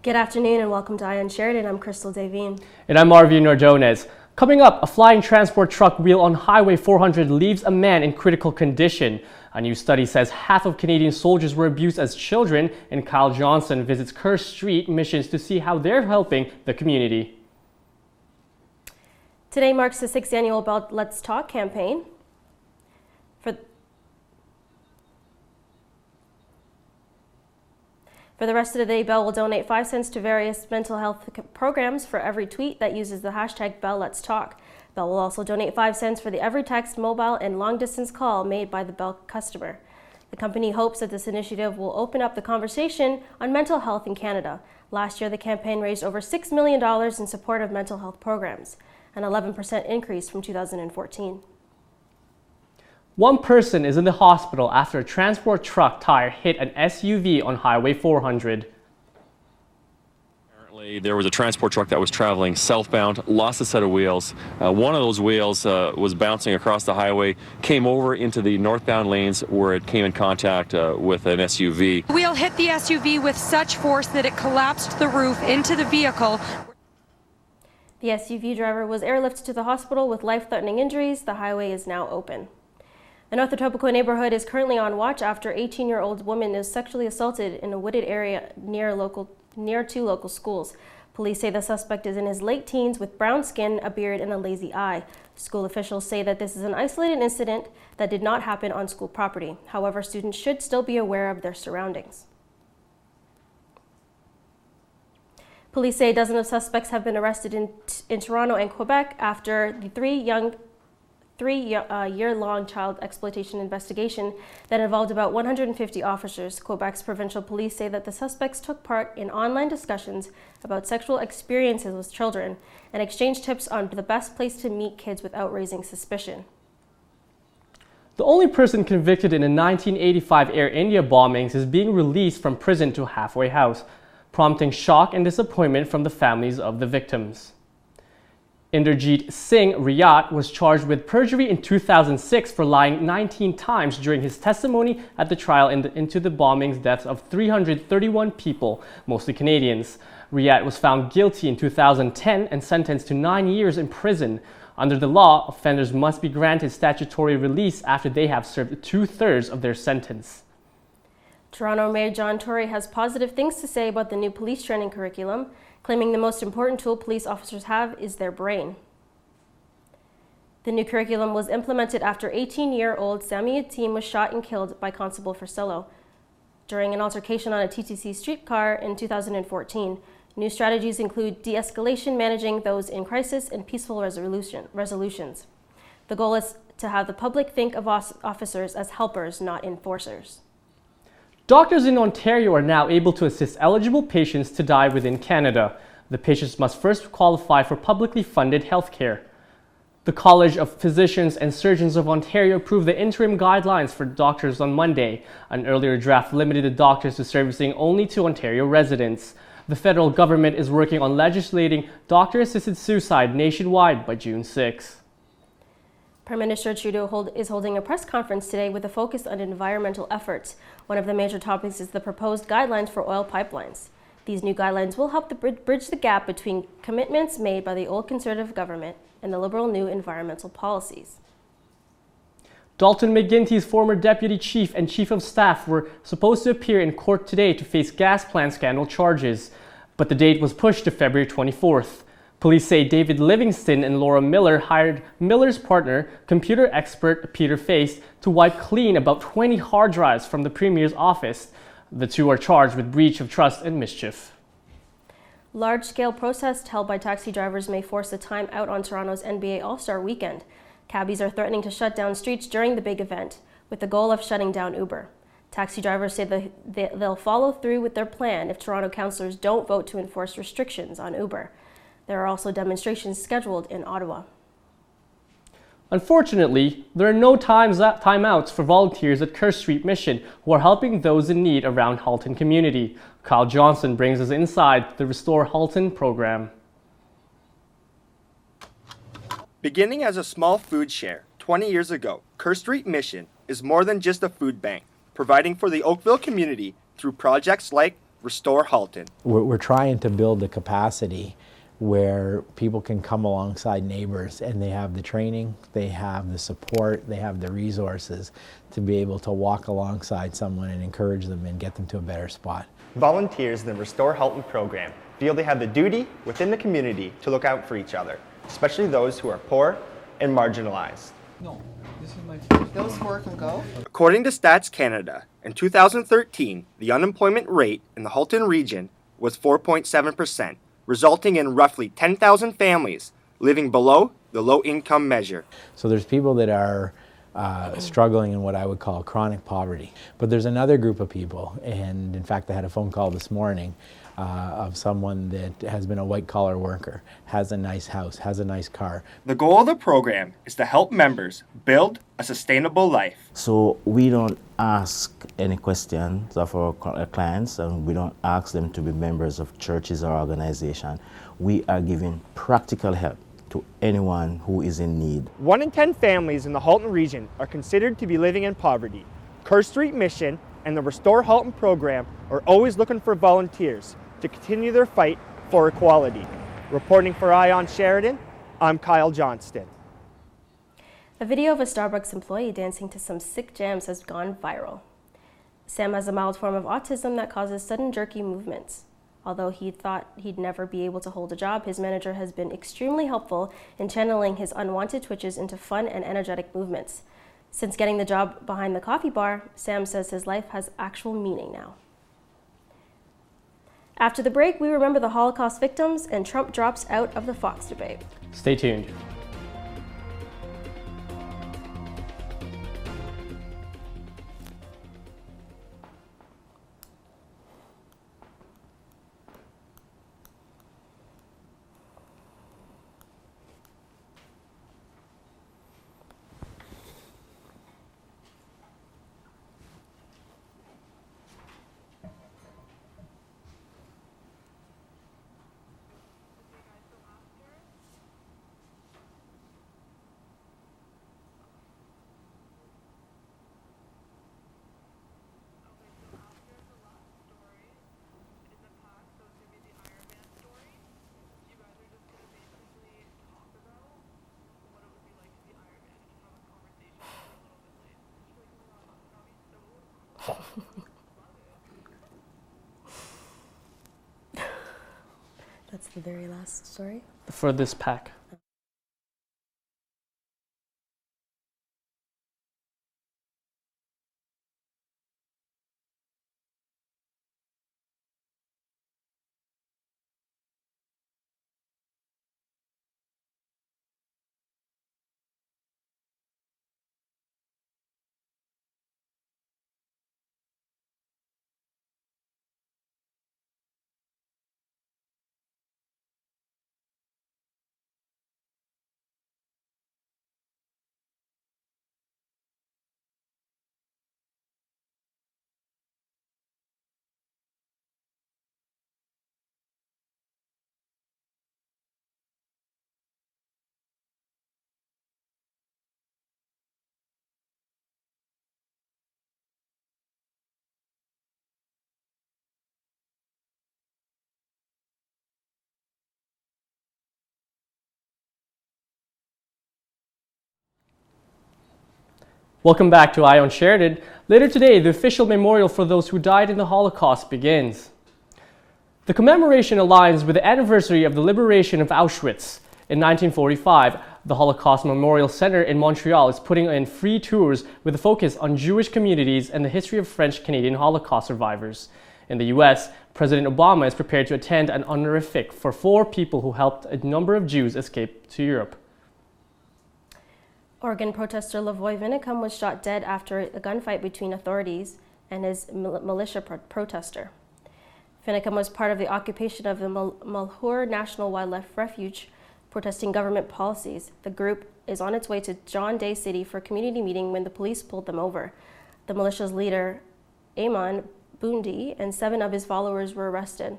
Good afternoon and welcome to On Sheridan. I'm Crystal Davine. And I'm Marvin Ordonez. Coming up, a flying transport truck wheel on Highway 400 leaves a man in critical condition. A new study says half of Canadian soldiers were abused as children, and Kyle Johnson visits Kerr Street missions to see how they're helping the community. Today marks the 6th annual Bell Let's Talk campaign. For the rest of the day, Bell will donate 5 cents to various mental health programs for every tweet that uses the hashtag Bell Let's Talk. Bell will also donate 5 cents for every text, mobile, and long-distance call made by the Bell customer. The company hopes that this initiative will open up the conversation on mental health in Canada. Last year, the campaign raised over $6 million in support of mental health programs, an 11% increase from 2014. One person is in the hospital after a transport truck tire hit an SUV on Highway 400. Apparently, there was a transport truck that was traveling southbound, lost a set of wheels. One of those wheels was bouncing across the highway, came over into the northbound lanes where it came in contact with an SUV. The wheel hit the SUV with such force that it collapsed the roof into the vehicle. The SUV driver was airlifted to the hospital with life-threatening injuries. The highway is now open. The North Etobicoke neighborhood is currently on watch after 18-year-old woman is sexually assaulted in a wooded area near two local schools. Police say the suspect is in his late teens with brown skin, a beard, and a lazy eye. School officials say that this is an isolated incident that did not happen on school property. However, students should still be aware of their surroundings. Police say a dozen of suspects have been arrested in Toronto and Quebec after the three-year-long child exploitation investigation that involved about 150 officers. Quebec's provincial police say that the suspects took part in online discussions about sexual experiences with children and exchanged tips on the best place to meet kids without raising suspicion. The only person convicted in the 1985 Air India bombings is being released from prison to a halfway house, prompting shock and disappointment from the families of the victims. Inderjeet Singh Riyat was charged with perjury in 2006 for lying 19 times during his testimony at the trial into the bombings deaths of 331 people, mostly Canadians. Riyat was found guilty in 2010 and sentenced to 9 years in prison. Under the law, offenders must be granted statutory release after they have served 2/3 of their sentence. Toronto Mayor John Tory has positive things to say about the new police training curriculum, claiming the most important tool police officers have is their brain. The new curriculum was implemented after 18-year-old Sami Yatim was shot and killed by Constable Furcello during an altercation on a TTC streetcar in 2014. New strategies include de-escalation, managing those in crisis, and peaceful resolutions. The goal is to have the public think of officers as helpers, not enforcers. Doctors in Ontario are now able to assist eligible patients to die within Canada. The patients must first qualify for publicly funded health care. The College of Physicians and Surgeons of Ontario approved the interim guidelines for doctors on Monday. An earlier draft limited the doctors to servicing only to Ontario residents. The federal government is working on legislating doctor-assisted suicide nationwide by June 6. Prime Minister Trudeau is holding a press conference today with a focus on environmental efforts. One of the major topics is the proposed guidelines for oil pipelines. These new guidelines will help bridge the gap between commitments made by the old Conservative government and the Liberal new environmental policies. Dalton McGuinty's former deputy chief and chief of staff were supposed to appear in court today to face gas plant scandal charges, but the date was pushed to February 24th. Police say David Livingston and Laura Miller hired Miller's partner, computer expert Peter Face, to wipe clean about 20 hard drives from the Premier's office. The two are charged with breach of trust and mischief. Large-scale protests held by taxi drivers may force a time out on Toronto's NBA All-Star weekend. Cabbies are threatening to shut down streets during the big event, with the goal of shutting down Uber. Taxi drivers say they'll follow through with their plan if Toronto councillors don't vote to enforce restrictions on Uber. There are also demonstrations scheduled in Ottawa. Unfortunately, there are no timeouts for volunteers at Kerr Street Mission who are helping those in need around Halton community. Kyle Johnson brings us inside the Restore Halton program. Beginning as a small food share 20 years ago, Kerr Street Mission is more than just a food bank, providing for the Oakville community through projects like Restore Halton. We're trying to build the capacity where people can come alongside neighbors and they have the training, they have the support, they have the resources to be able to walk alongside someone and encourage them and get them to a better spot. Volunteers in the Restore Halton program feel they have the duty within the community to look out for each other, especially those who are poor and marginalized. No, this is my first. Those four can go? According to Stats Canada, in 2013, the unemployment rate in the Halton region was 4.7%, resulting in roughly 10,000 families living below the low-income measure. So there's people that are struggling in what I would call chronic poverty. But there's another group of people, and in fact I had a phone call this morning of someone that has been a white-collar worker, has a nice house, has a nice car. The goal of the program is to help members build a sustainable life. So we don't ask any questions of our clients, and we don't ask them to be members of churches or organizations. We are giving practical help to anyone who is in need. 1 in 10 families in the Halton region are considered to be living in poverty. Kerr Street Mission and the Restore Halton program are always looking for volunteers to continue their fight for equality. Reporting for On Sheridan, I'm Kyle Johnston. A video of a Starbucks employee dancing to some sick jams has gone viral. Sam has a mild form of autism that causes sudden jerky movements. Although he thought he'd never be able to hold a job, his manager has been extremely helpful in channeling his unwanted twitches into fun and energetic movements. Since getting the job behind the coffee bar, Sam says his life has actual meaning now. After the break, we remember the Holocaust victims and Trump drops out of the Fox debate. Stay tuned. That's the very last story. For this pack. Welcome back to On Sheridan. Later today, the official memorial for those who died in the Holocaust begins. The commemoration aligns with the anniversary of the liberation of Auschwitz. In 1945, the Holocaust Memorial Center in Montreal is putting in free tours with a focus on Jewish communities and the history of French-Canadian Holocaust survivors. In the US, President Obama is prepared to attend an honorific for 4 people who helped a number of Jews escape to Europe. Oregon protester Lavoy Vinicum was shot dead after a gunfight between authorities and his militia protester. Vinicum was part of the occupation of the Malheur National Wildlife Refuge, protesting government policies. The group is on its way to John Day City for a community meeting when the police pulled them over. The militia's leader, Amon Bundy, and 7 of his followers were arrested.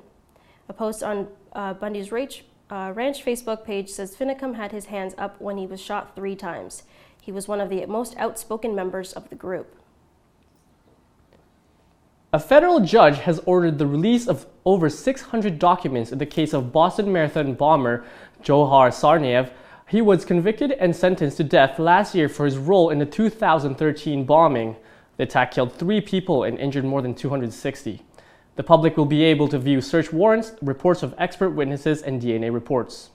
A post on Bundy's Ranch Facebook page says Vinicum had his hands up when he was shot 3 times. He was one of the most outspoken members of the group. A federal judge has ordered the release of over 600 documents in the case of Boston Marathon bomber Johar Tsarnaev. He was convicted and sentenced to death last year for his role in the 2013 bombing. The attack killed 3 people and injured more than 260. The public will be able to view search warrants, reports of expert witnesses, and DNA reports.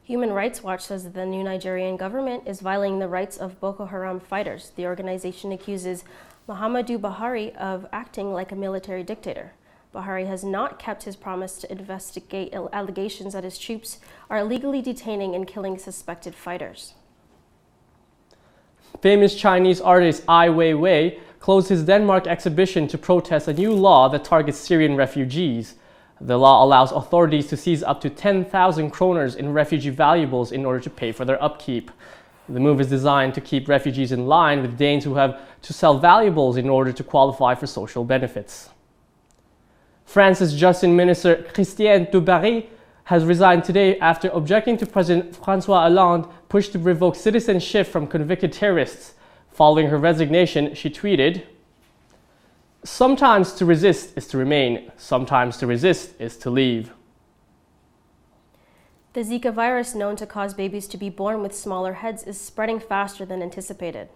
Human Rights Watch says that the new Nigerian government is violating the rights of Boko Haram fighters. The organization accuses Muhammadu Buhari of acting like a military dictator. Buhari has not kept his promise to investigate allegations that his troops are illegally detaining and killing suspected fighters. Famous Chinese artist Ai Weiwei closed his Denmark exhibition to protest a new law that targets Syrian refugees. The law allows authorities to seize up to 10,000 kroners in refugee valuables in order to pay for their upkeep. The move is designed to keep refugees in line with Danes who have to sell valuables in order to qualify for social benefits. France's Justice Minister Christiane Taubary has resigned today after objecting to President François Hollande push to revoke citizenship from convicted terrorists. Following her resignation, she tweeted, "Sometimes to resist is to remain. Sometimes to resist is to leave." The Zika virus, known to cause babies to be born with smaller heads, is spreading faster than anticipated.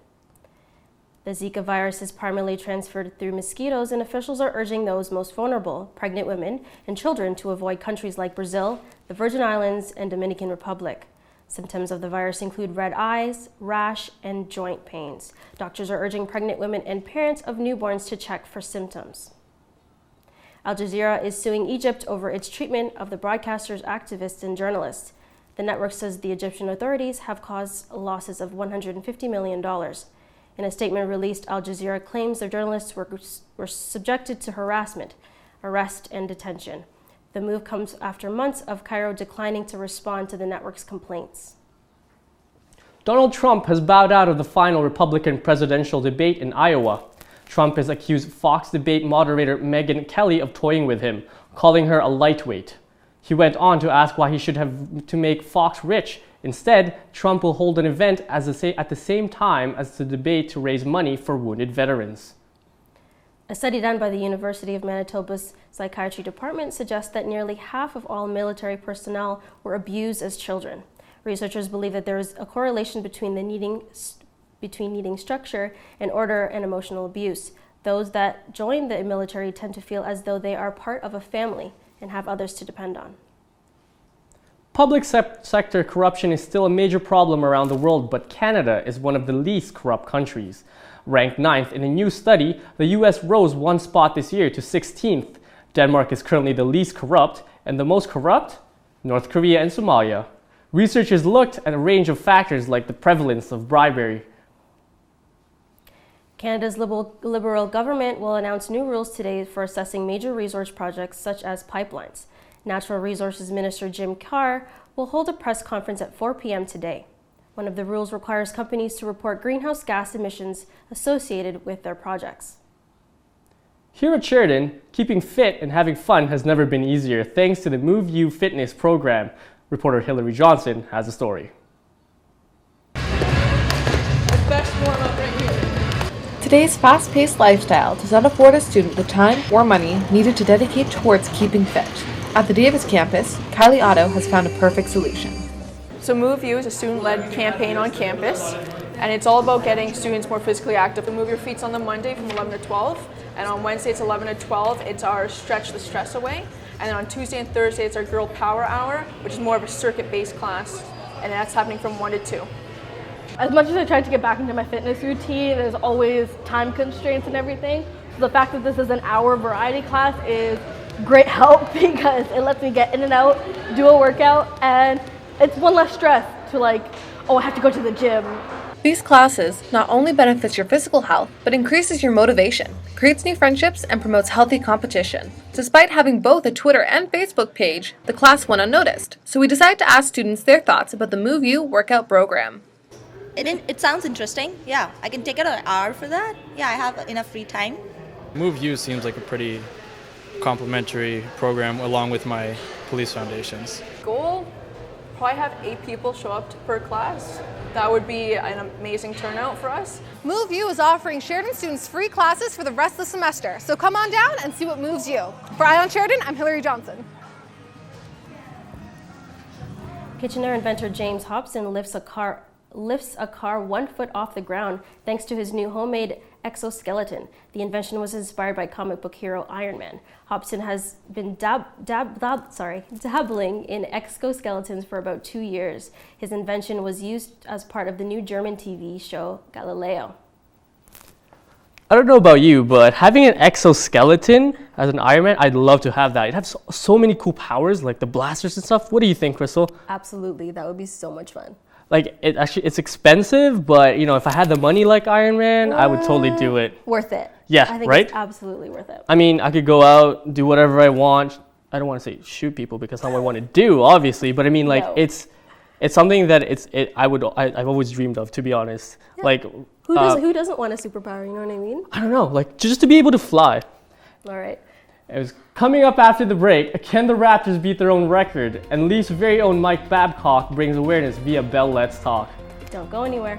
The Zika virus is primarily transferred through mosquitoes, and officials are urging those most vulnerable, pregnant women and children, to avoid countries like Brazil, the Virgin Islands, and Dominican Republic. Symptoms of the virus include red eyes, rash, and joint pains. Doctors are urging pregnant women and parents of newborns to check for symptoms. Al Jazeera is suing Egypt over its treatment of the broadcasters, activists, and journalists. The network says the Egyptian authorities have caused losses of $150 million. In a statement released, Al Jazeera claims their journalists were subjected to harassment, arrest, and detention. The move comes after months of Cairo declining to respond to the network's complaints. Donald Trump has bowed out of the final Republican presidential debate in Iowa. Trump has accused Fox debate moderator Megyn Kelly of toying with him, calling her a lightweight. He went on to ask why he should have to make Fox rich. Instead, Trump will hold an event at the same time as the debate to raise money for wounded veterans. A study done by the University of Manitoba's Psychiatry Department suggests that nearly half of all military personnel were abused as children. Researchers believe that there is a correlation between needing structure and order and emotional abuse. Those that join the military tend to feel as though they are part of a family and have others to depend on. Public sector corruption is still a major problem around the world, but Canada is one of the least corrupt countries. Ranked 9th in a new study, the US rose 1 spot this year to 16th. Denmark is currently the least corrupt, and the most corrupt? North Korea and Somalia. Researchers looked at a range of factors like the prevalence of bribery. Canada's Liberal government will announce new rules today for assessing major resource projects such as pipelines. Natural Resources Minister Jim Carr will hold a press conference at 4 p.m. today. One of the rules requires companies to report greenhouse gas emissions associated with their projects. Here at Sheridan, keeping fit and having fun has never been easier thanks to the Move You fitness program. Reporter Hillary Johnson has a story. Today's fast-paced lifestyle does not afford a student the time or money needed to dedicate towards keeping fit. At the Davis campus, Kylie Otto has found a perfect solution. So Move You is a student-led campaign on campus, and it's all about getting students more physically active. The Move Your Feet's on the Monday from 11 to 12, and on Wednesday it's 11 to 12. It's our Stretch the Stress Away, and then on Tuesday and Thursday it's our Girl Power Hour, which is more of a circuit-based class, and that's happening from 1 to 2. As much as I tried to get back into my fitness routine, there's always time constraints and everything. So the fact that this is an hour variety class is great help because it lets me get in and out, do a workout, and it's one less stress to I have to go to the gym. These classes not only benefits your physical health, but increases your motivation, creates new friendships, and promotes healthy competition. Despite having both a Twitter and Facebook page, the class went unnoticed. So we decided to ask students their thoughts about the Move You workout program. It sounds interesting. Yeah, I can take an hour for that. Yeah, I have enough free time. Move You seems like a pretty complimentary program along with my police foundations. Goal, probably have 8 people show up for a class. that would be an amazing turnout for us. Move U is offering Sheridan students free classes for the rest of the semester, so come on down and see what moves you. For On Sheridan, I'm Hillary Johnson. Kitchener inventor James Hobson lifts a car 1 foot off the ground thanks to his new homemade exoskeleton. The invention was inspired by comic book hero Iron Man. Hobson has been dabbling in exoskeletons for about 2 years. His invention was used as part of the new German TV show Galileo. I don't know about you, but having an exoskeleton as an Iron Man, I'd love to have that. It has so many cool powers, like the blasters and stuff. What do you think, Crystal? Absolutely, that would be so much fun. Like, it's expensive, but you know, if I had the money like Iron Man, I would totally do it. Worth it. Yeah, I think right? it's absolutely worth it. I mean, I could go out, do whatever I want. I don't want to say shoot people because that's not what I want to do, obviously. But I mean, like, No. it's something that I've always dreamed of, to be honest. Yeah. Like, Who doesn't want a superpower? You know what I mean? I don't know, like just to be able to fly. All right. It was coming up after the break. Can the Raptors beat their own record? And Leafs' very own Mike Babcock brings awareness via Bell Let's Talk. Don't go anywhere.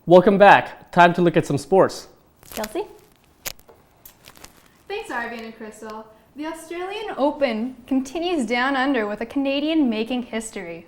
Welcome back. Time to look at some sports. Kelsey? Thanks, Arvian and Crystal. The Australian Open continues down under with a Canadian making history.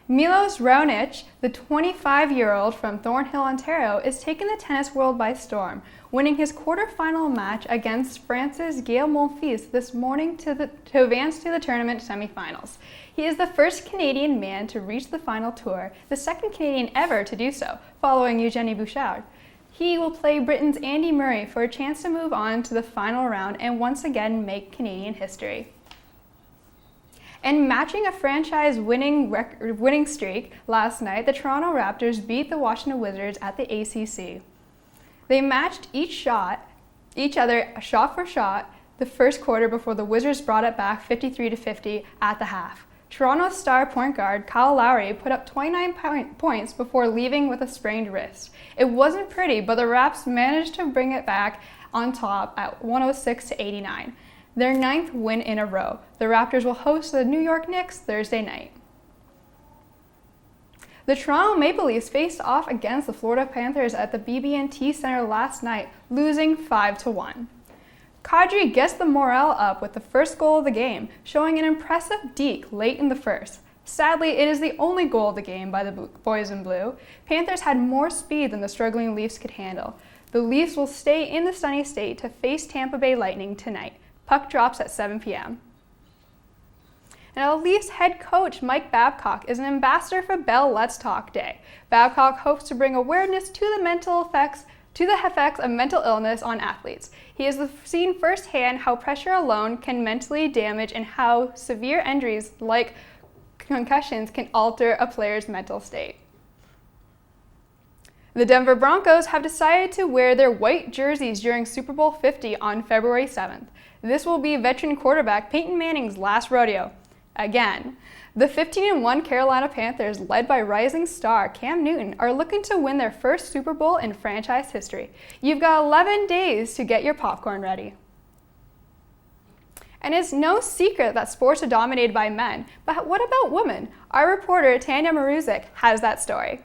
Milos Raonic, the 25-year-old from Thornhill, Ontario, is taking the tennis world by storm, winning his quarterfinal match against France's Gael Monfils this morning to advance to the tournament semifinals. He is the first Canadian man to reach the final tour, the second Canadian ever to do so, following Eugenie Bouchard. He will play Britain's Andy Murray for a chance to move on to the final round and once again make Canadian history. And matching a franchise winning streak last night, the Toronto Raptors beat the Washington Wizards at the ACC. They matched each other shot for shot the first quarter before the Wizards brought it back 53-50 at the half. Toronto's star point guard Kyle Lowry put up 29 points before leaving with a sprained wrist. It wasn't pretty, but the Raps managed to bring it back on top at 106-89. Their 9th win in a row. The Raptors will host the New York Knicks Thursday night. The Toronto Maple Leafs faced off against the Florida Panthers at the BB&T Center last night, losing 5-1. Kadri gets the morale up with the first goal of the game, showing an impressive deke late in the first. Sadly, it is the only goal of the game by the boys in blue. Panthers had more speed than the struggling Leafs could handle. The Leafs will stay in the sunny state to face Tampa Bay Lightning tonight. Puck drops at 7 p.m. Now, the Leafs head coach Mike Babcock is an ambassador for Bell Let's Talk Day. Babcock hopes to bring awareness to the effects of mental illness on athletes. He has seen firsthand how pressure alone can mentally damage and how severe injuries like concussions can alter a player's mental state. The Denver Broncos have decided to wear their white jerseys during Super Bowl 50 on February 7th. This will be veteran quarterback Peyton Manning's last rodeo. Again, the 15-1 Carolina Panthers, led by rising star Cam Newton, are looking to win their first Super Bowl in franchise history. You've got 11 days to get your popcorn ready. And it's no secret that sports are dominated by men, but what about women? Our reporter Tanya Maruzik has that story.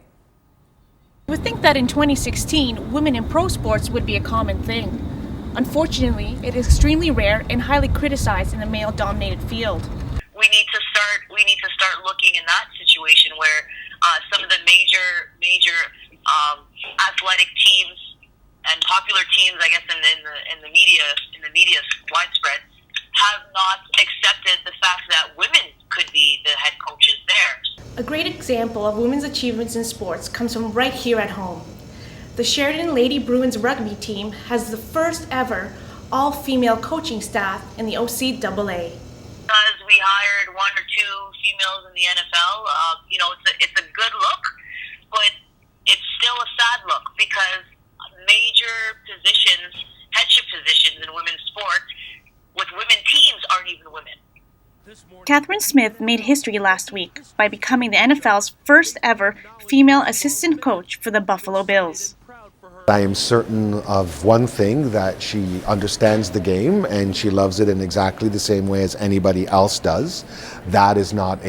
You would think that in 2016, women in pro sports would be a common thing. Unfortunately, it is extremely rare and highly criticized in the male-dominated field. we need to start looking in that situation where some of the major athletic teams and popular teams, I guess, in the media widespread, have not accepted the fact that women could be the head coaches there. A great example of women's achievements in sports comes from right here at home. The Sheridan Lady Bruins rugby team has the first ever all-female coaching staff in the OCAA. Because we hired one or two females in the NFL, it's a good look, but it's still a sad look because major positions, headship positions in women's sports with women teams aren't even women. Catherine Smith made history last week by becoming the NFL's first ever female assistant coach for the Buffalo Bills. I am certain of one thing, that she understands the game and she loves it in exactly the same way as anybody else does. That is not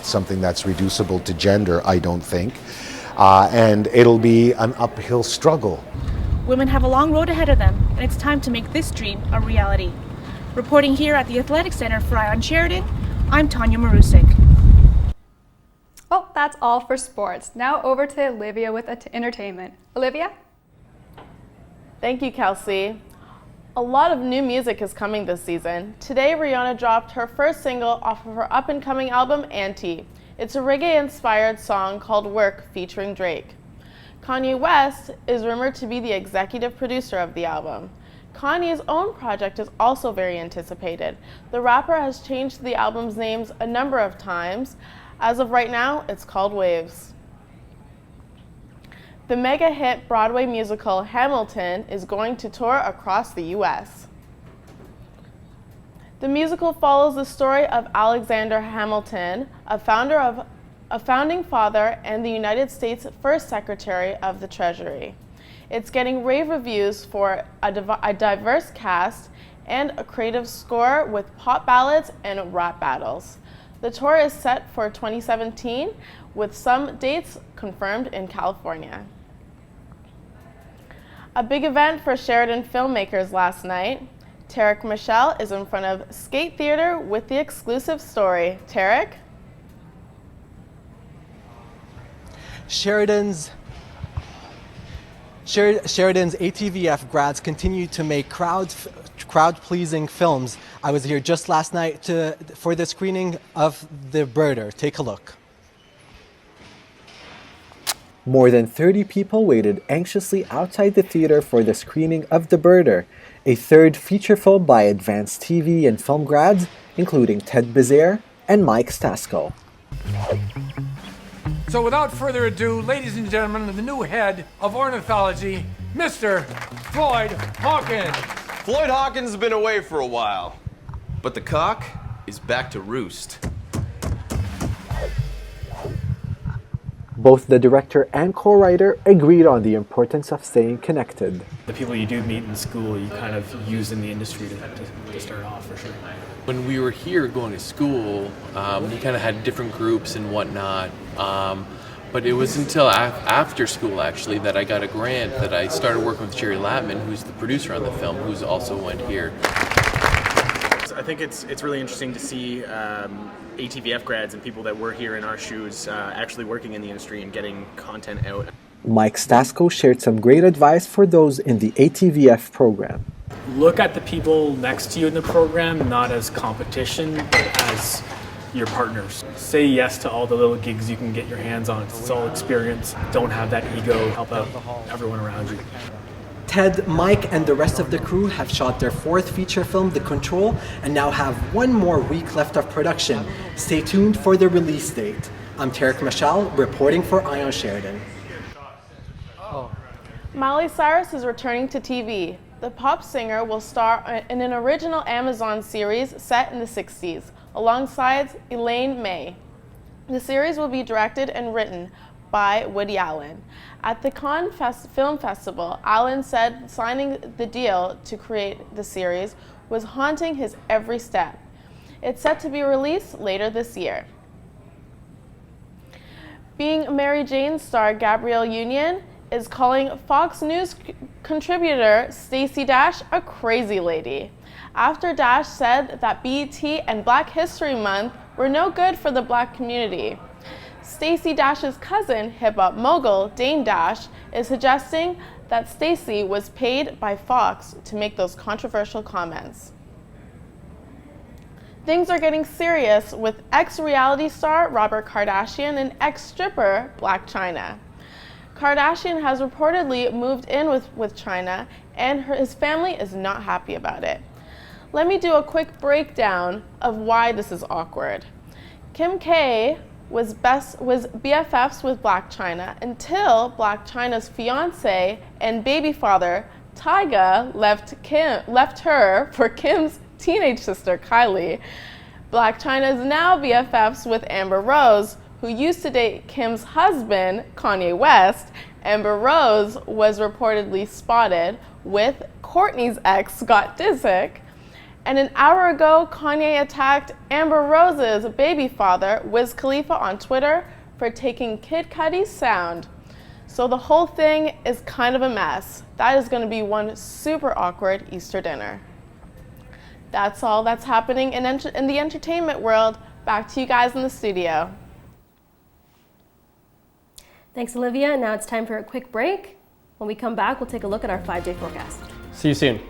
something that's reducible to gender, I don't think. And it'll be an uphill struggle. Women have a long road ahead of them, and it's time to make this dream a reality. Reporting here at the Athletic Center for On Sheridan, I'm Tanya Marusik. Well, that's all for sports. Now over to Olivia with entertainment. Olivia? Thank you, Kelsey. A lot of new music is coming this season. Today, Rihanna dropped her first single off of her up-and-coming album, Auntie. It's a reggae-inspired song called Work featuring Drake. Kanye West is rumored to be the executive producer of the album. Kanye's own project is also very anticipated. The rapper has changed the album's names a number of times. As of right now, it's called Waves. The mega hit Broadway musical Hamilton is going to tour across the U.S. The musical follows the story of Alexander Hamilton, a founding father and the United States' first Secretary of the Treasury. It's getting rave reviews for a diverse cast and a creative score with pop ballads and rap battles. The tour is set for 2017, with some dates confirmed in California. A big event for Sheridan filmmakers last night. Tarek Michelle is in front of Skate Theater with the exclusive story. Tarek? Sheridan's ATVF grads continue to make crowd-pleasing films. I was here just last night for the screening of The Birder. Take a look. More than 30 people waited anxiously outside the theater for the screening of The Birder, a third feature film by advanced TV and film grads, including Ted Bizaire and Mike Stasko. So without further ado, ladies and gentlemen, the new head of ornithology, Mr. Floyd Hawkins. Floyd Hawkins has been away for a while, but the cock is back to roost. Both the director and co-writer agreed on the importance of staying connected. The people you do meet in school, you kind of use in the industry to start off, for sure. When we were here going to school, we kind of had different groups and whatnot. But it was until after school, actually, that I got a grant that I started working with Jerry Latman, who's the producer on the film, who's also went here. I think it's really interesting to see ATVF grads and people that were here in our shoes actually working in the industry and getting content out. Mike Stasko shared some great advice for those in the ATVF program. Look at the people next to you in the program, not as competition, but as your partners. Say yes to all the little gigs you can get your hands on. It's all experience. Don't have that ego. Help out everyone around you. Ted, Mike, and the rest of the crew have shot their fourth feature film, The Control, and now have one more week left of production. Stay tuned for the release date. I'm Tarek Michelle, reporting for On Sheridan. Miley Cyrus is returning to TV. The pop singer will star in an original Amazon series set in the 60s, alongside Elaine May. The series will be directed and written by Woody Allen. At the Cannes Film Festival, Allen said signing the deal to create the series was haunting his every step. It's set to be released later this year. Being Mary Jane star Gabrielle Union is calling Fox News contributor Stacey Dash a crazy lady after Dash said that BET and Black History Month were no good for the Black community. Stacey Dash's cousin, hip-hop mogul Dame Dash, is suggesting that Stacey was paid by Fox to make those controversial comments. Things are getting serious with ex-reality star Robert Kardashian and ex-stripper Blac Chyna. Kardashian has reportedly moved in with Chyna, and his family is not happy about it. Let me do a quick breakdown of why this is awkward. Kim K was BFFs with Blac Chyna until Blac Chyna's fiance and baby father, Tyga, left her for Kim's teenage sister, Kylie. Blac Chyna is now BFFs with Amber Rose, who used to date Kim's husband, Kanye West. Amber Rose was reportedly spotted with Kourtney's ex, Scott Disick. And an hour ago, Kanye attacked Amber Rose's baby father, Wiz Khalifa, on Twitter for taking Kid Cudi's sound. So the whole thing is kind of a mess. That is going to be one super awkward Easter dinner. That's all that's happening in the entertainment world. Back to you guys in the studio. Thanks, Olivia. Now it's time for a quick break. When we come back, we'll take a look at our 5-day forecast. See you soon.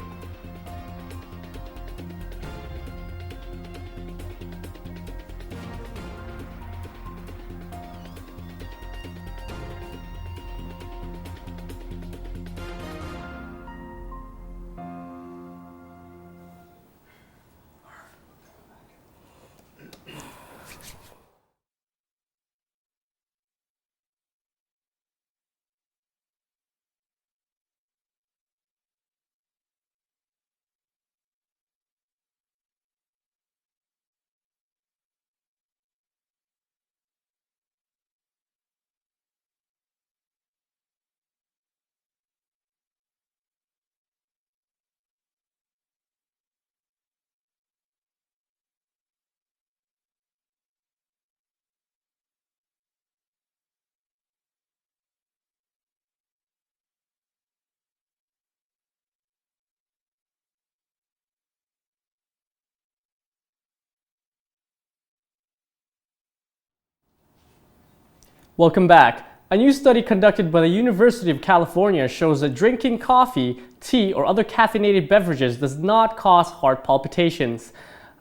Welcome back. A new study conducted by the University of California shows that drinking coffee, tea, or other caffeinated beverages does not cause heart palpitations.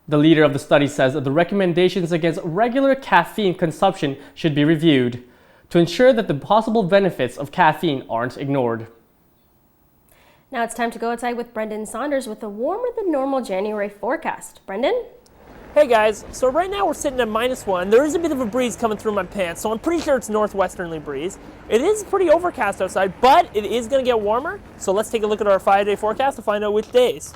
The leader of the study says that the recommendations against regular caffeine consumption should be reviewed to ensure that the possible benefits of caffeine aren't ignored. Now it's time to go outside with Brendan Saunders with a warmer than normal January forecast. Brendan? Hey guys, so right now we're sitting at -1. There is a bit of a breeze coming through my pants, so I'm pretty sure it's northwesterly breeze. It is pretty overcast outside, but it is going to get warmer. So let's take a look at our 5-day forecast to find out which days.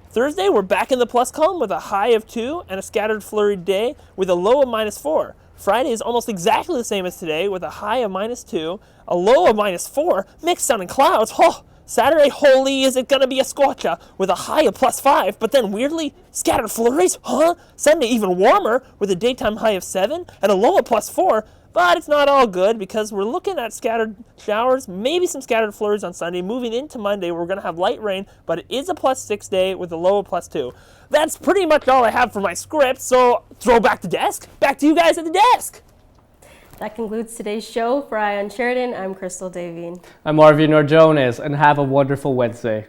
Thursday, we're back in the plus column with a high of 2 and a scattered flurried day with a low of -4. Friday is almost exactly the same as today with a high of -2, a low of -4, mixed sun and clouds. Oh, Saturday, holy, is it going to be a scorcher with a high of +5, but then weirdly, scattered flurries, huh? Sunday even warmer with a daytime high of 7 and a low of +4, but it's not all good because we're looking at scattered showers, maybe some scattered flurries on Sunday. Moving into Monday, we're going to have light rain, but it is a +6 day with a low of +2. That's pretty much all I have for my script, so throw back the desk. Back to you guys at the desk. That concludes today's show. For On Sheridan, I'm Crystal Davine. I'm Marvin Jonas, and have a wonderful Wednesday.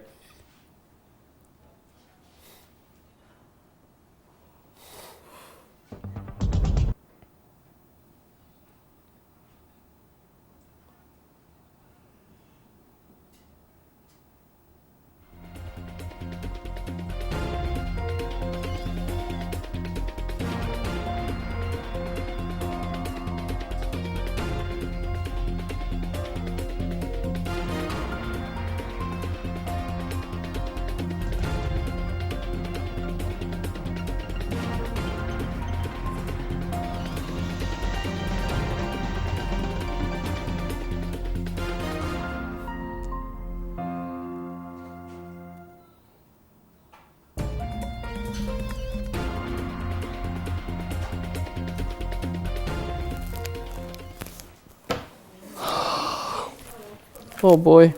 Oh boy.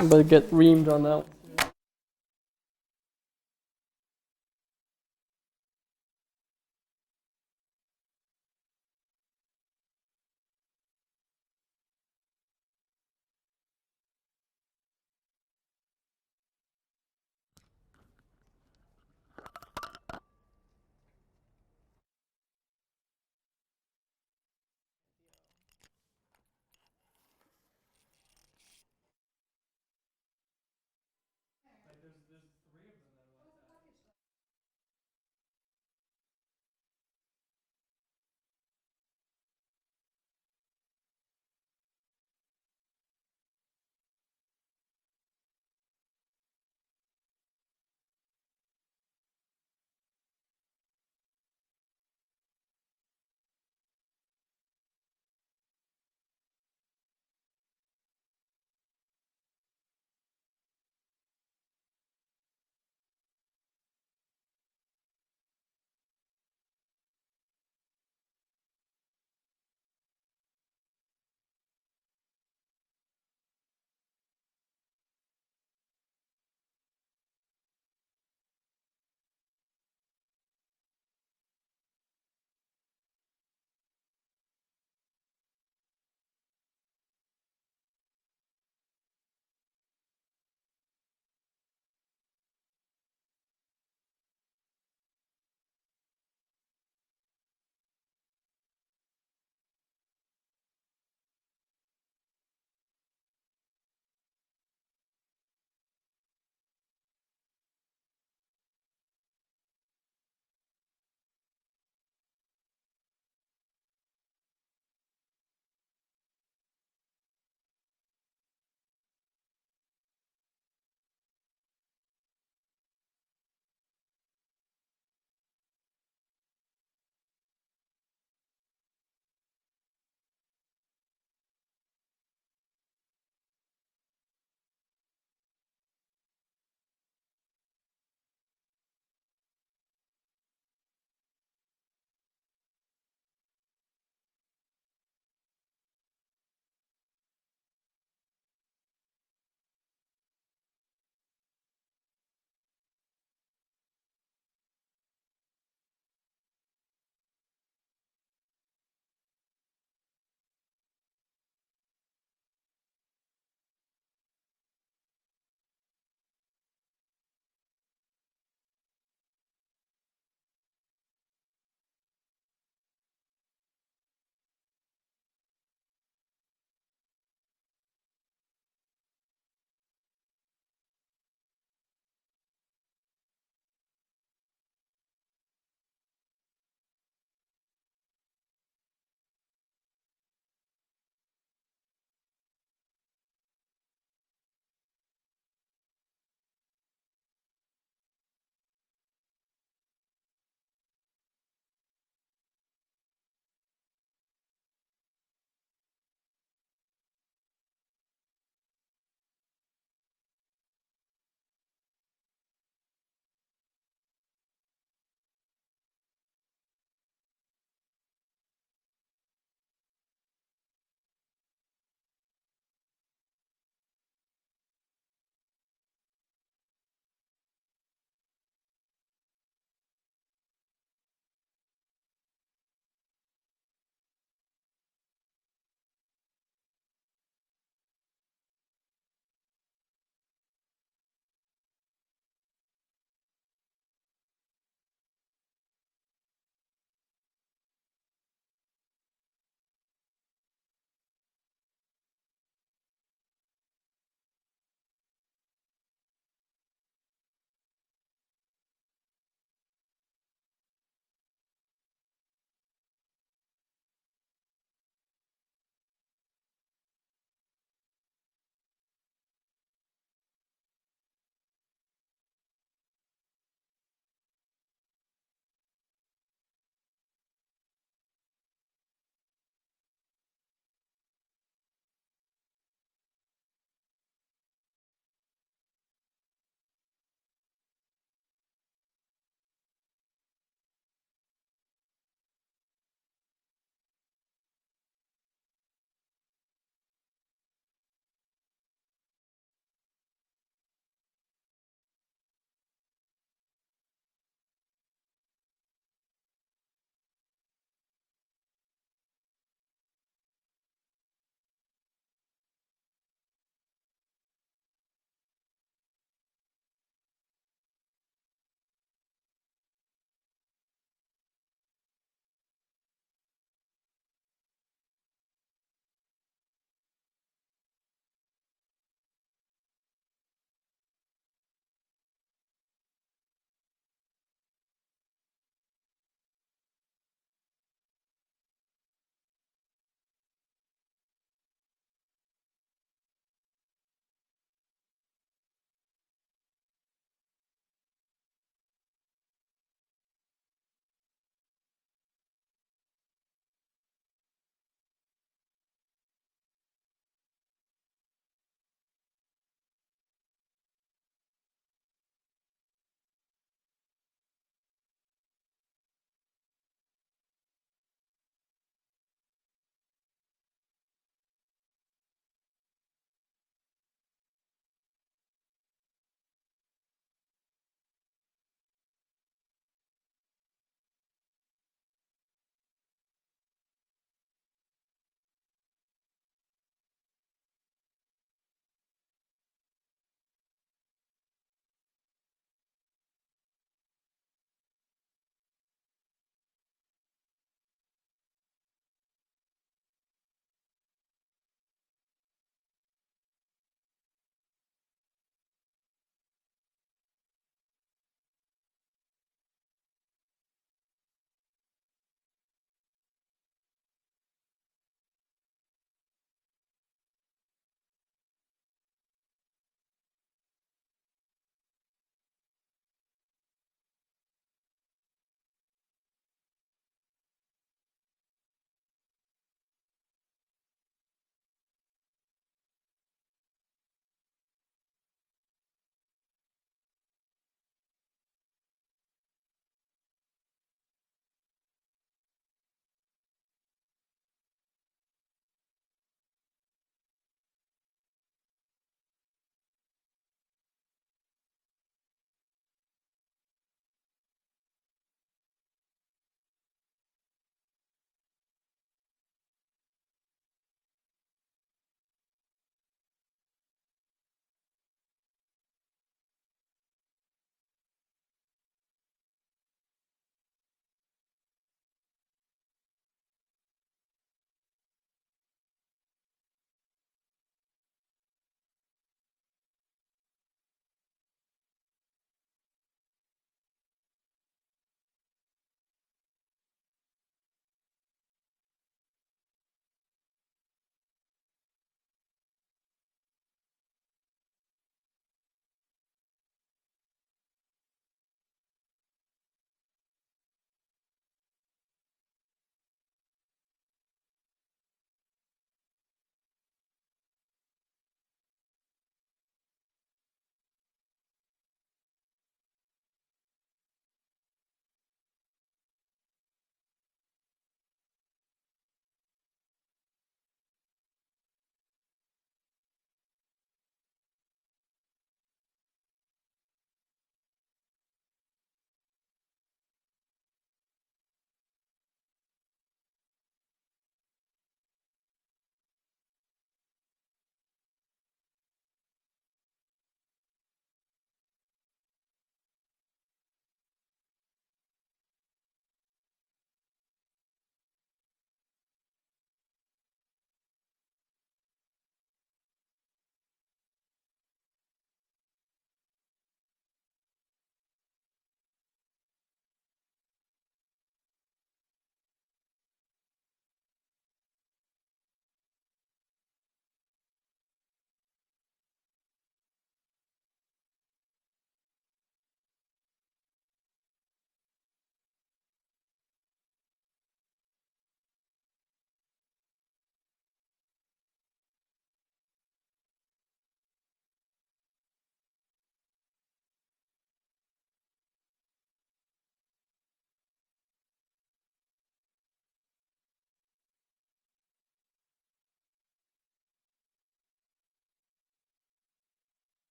I'm about to get reamed on that one.